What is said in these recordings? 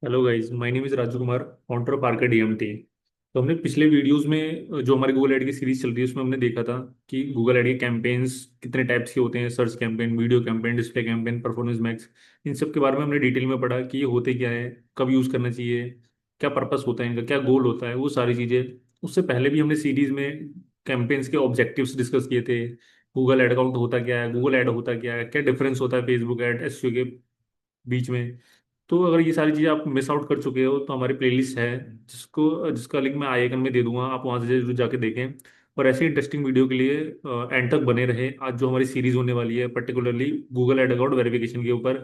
Hello guys, my name is Raju Kumar, founder of आर्का DMT. तो हमने पिछले वीडियोस में जो हमारी गूगल ऐड की सीरीज चल रही है उसमें हमने देखा था कि गूगल ऐड के कैंपेन्स कितने टाइप्स के होते हैं। Search campaign, video campaign, display campaign, performance max. इन सब के बारे में हमने डिटेल में पढ़ा कि ये होते क्या है, कब यूज़ करना चाहिए, क्या पर्पस होता है इनका, क्या गोल होता है, वो सारी चीज़ें। उससे पहले भी हमने सीरीज में कैंपेन्स के ऑब्जेक्टिव्स डिस्कस किए थे। गूगल ऐड अकाउंट होता क्या है, गूगल ऐड होता क्या है, क्या डिफरेंस होता है फेसबुक ऐड, एसईओ के बीच में। तो अगर ये सारी चीज़ें आप मिस आउट कर चुके हो तो हमारी प्लेलिस्ट है, जिसका लिंक मैं आई आइकन में दे दूंगा, आप वहाँ से जरूर जाके देखें। और ऐसी इंटरेस्टिंग वीडियो के लिए एंड तक बने रहे। आज जो हमारी सीरीज होने वाली है particularly Google ad account verification के ऊपर,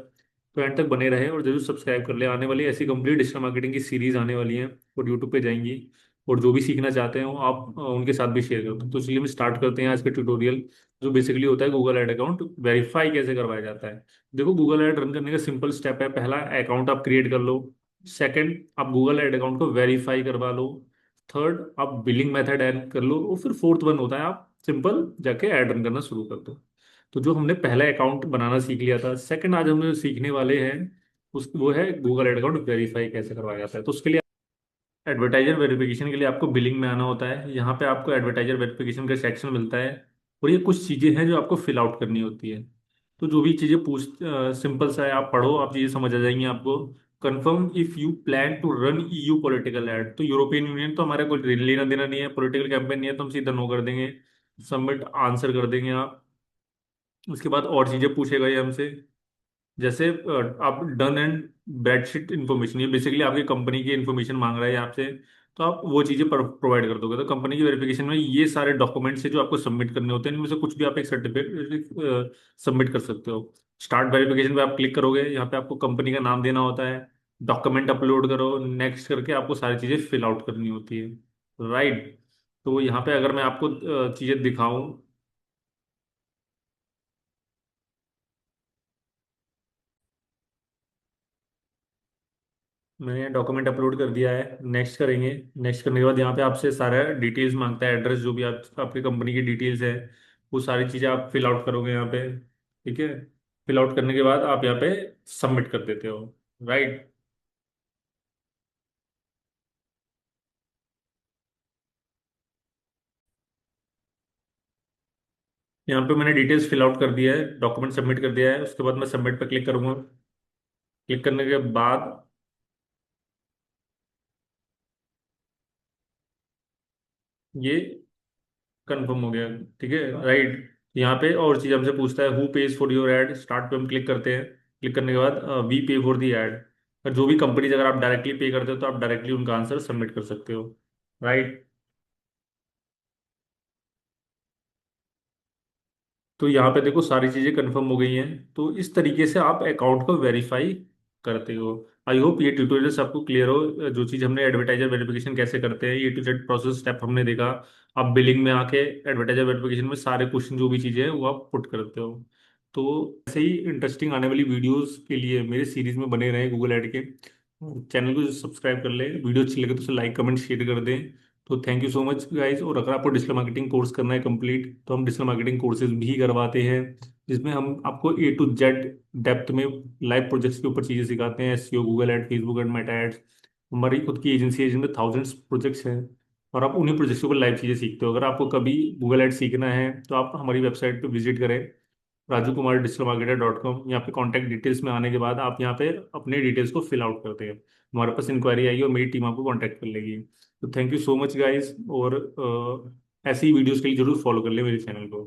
तो एंड तक बने रहे और जरूर सब्सक्राइब कर ले। आने वाली ऐसी कंप्लीट डिजिटल मार्केटिंग की सीरीज आने वाली है और यूट्यूब पे जाएंगी। और जो भी सीखना चाहते हैं वो आप उनके साथ भी शेयर करते हैं। तो चलिए हम स्टार्ट करते हैं आज का ट्यूटोरियल, जो बेसिकली होता है गूगल एड अकाउंट वेरीफाई कैसे करवाया जाता है। देखो, गूगल ऐड रन करने का सिंपल स्टेप है। पहला, अकाउंट आप क्रिएट कर लो। सेकंड, आप गूगल ऐड अकाउंट को वेरीफाई करवा लो। थर्ड, आप बिलिंग मेथड ऐड कर लो। और फिर फोर्थ वन होता है आप सिंपल जाके ऐड रन करना शुरू कर दो। तो जो हमने पहला अकाउंट बनाना सीख लिया था, सेकंड आज हम जो सीखने वाले हैं उस वो है गूगल ऐड अकाउंट वेरीफाई कैसे करवाया जाता है। तो उसके लिए एडवर्टाइजर वेरिफिकेशन के लिए आपको बिलिंग में आना होता है। यहाँ पे आपको एडवर्टाइजर वेरिफिकेशन का सेक्शन मिलता है और ये कुछ चीज़ें हैं जो आपको फिल आउट करनी होती है। तो जो भी चीज़ें पूछ सिंपल सा है, आप पढ़ो, आप चीज़ें समझ आ जाएंगी आपको। Confirm if you plan to run EU political ad. तो यूरोपियन यूनियन तो हमारा कोई लेना देना नहीं है, पॉलिटिकल कैंपेन नहीं है, तो हम सीधा नो कर देंगे। सबमिट आंसर कर देंगे आप। उसके बाद और चीज़ें पूछेगा ये हमसे, जैसे आप डन एंड बेडशीट इन्फॉर्मेशन, ये बेसिकली आपकी कंपनी की इन्फॉर्मेशन मांग रहा है आपसे। तो आप वो चीज़ें प्रोवाइड कर दोगे। तो कंपनी की वेरिफिकेशन में ये सारे डॉक्यूमेंट्स है जो आपको सबमिट करने होते हैं। इनमें से कुछ भी आप एक सर्टिफिकेट सबमिट कर सकते हो। स्टार्ट वेरिफिकेशन पे आप क्लिक करोगे, यहाँ पे आपको कंपनी का नाम देना होता है। डॉक्यूमेंट अपलोड करो, नेक्स्ट करके आपको सारी चीज़ें फिल आउट करनी होती है। राइट। तो यहाँ पे अगर मैं आपको चीज़ें दिखाऊं, मैंने डॉक्यूमेंट अपलोड कर दिया है, नेक्स्ट करेंगे। नेक्स्ट करने के बाद यहाँ पे आपसे सारा डिटेल्स मांगता है, एड्रेस जो भी आपकी कंपनी की डिटेल्स है वो सारी चीज़ें आप फिल आउट करोगे यहाँ पे। ठीक है। फिल आउट करने के बाद आप यहाँ पे सबमिट कर देते हो। राइट। यहाँ पे मैंने डिटेल्स फिल आउट कर दिया है, डॉक्यूमेंट सबमिट कर दिया है। उसके बाद मैं सबमिट पर क्लिक करूंगा। क्लिक करने के बाद ये कंफर्म हो गया। ठीक है। राइट। यहाँ पे और चीज हमसे पूछता है who page for your add. Start पे हम क्लिक करते हैं। क्लिक करने के बाद वी पे फॉर दी एड। और जो भी कंपनीज अगर आप डायरेक्टली पे करते हो तो आप डायरेक्टली उनका आंसर सबमिट कर सकते हो। राइट। तो यहाँ पे देखो सारी चीजें कंफर्म हो गई हैं। तो इस तरीके से आप अकाउंट को वेरीफाई करते हो। आई होप ये ट्यूटोरियल आपको क्लियर हो। जो चीज हमने एडवर्टाइजर वेरिफिकेशन कैसे करते हैं, ये टू जेड प्रोसेस स्टेप हमने देखा। आप बिलिंग में आके एडवर्टाइजर वेरिफिकेशन में सारे क्वेश्चन जो भी चीजें हैं वो आप पुट करते हो। तो ऐसे ही इंटरेस्टिंग आने वाली वीडियोस के लिए मेरे सीरीज में बने रहे गूगल ऐड के। चैनल को सब्सक्राइब कर ले, वीडियो अच्छी लगे तो उसे लाइक कमेंट शेयर कर दें। तो thank you so much guys. और अगर आपको डिजिटल मार्केटिंग कोर्स करना है कंप्लीट, तो हम डिजिटल मार्केटिंग कोर्सेज भी करवाते हैं, जिसमें हम आपको ए टू जेड डेप्थ में लाइव प्रोजेक्ट्स के ऊपर चीज़ें सिखाते हैं। SEO, Google ad, Facebook ad, Meta ads. हमारी खुद की एजेंसी है जिनमें थाउजेंड्स प्रोजेक्ट्स हैं। और आप उन्हीं प्रोजेक्ट्स के ऊपर लाइव चीज़ें सीखते हो। अगर आपको कभी गूगल एड सीखना है तो आप हमारी वेबसाइट पर विजिट करें, rajukumardigitalmarketer.com। यहाँ पे कॉन्टैक्ट डिटेल्स में आने के बाद आप यहाँ पे अपने डिटेल्स को फिल आउट करते हैं। हमारे पास इंक्वायरी आएगी और मेरी टीम आपको कॉन्टैक्ट कर लेगी। तो thank you so much guys. और ऐसी ही वीडियोस के लिए जरूर फॉलो कर ले मेरे चैनल को।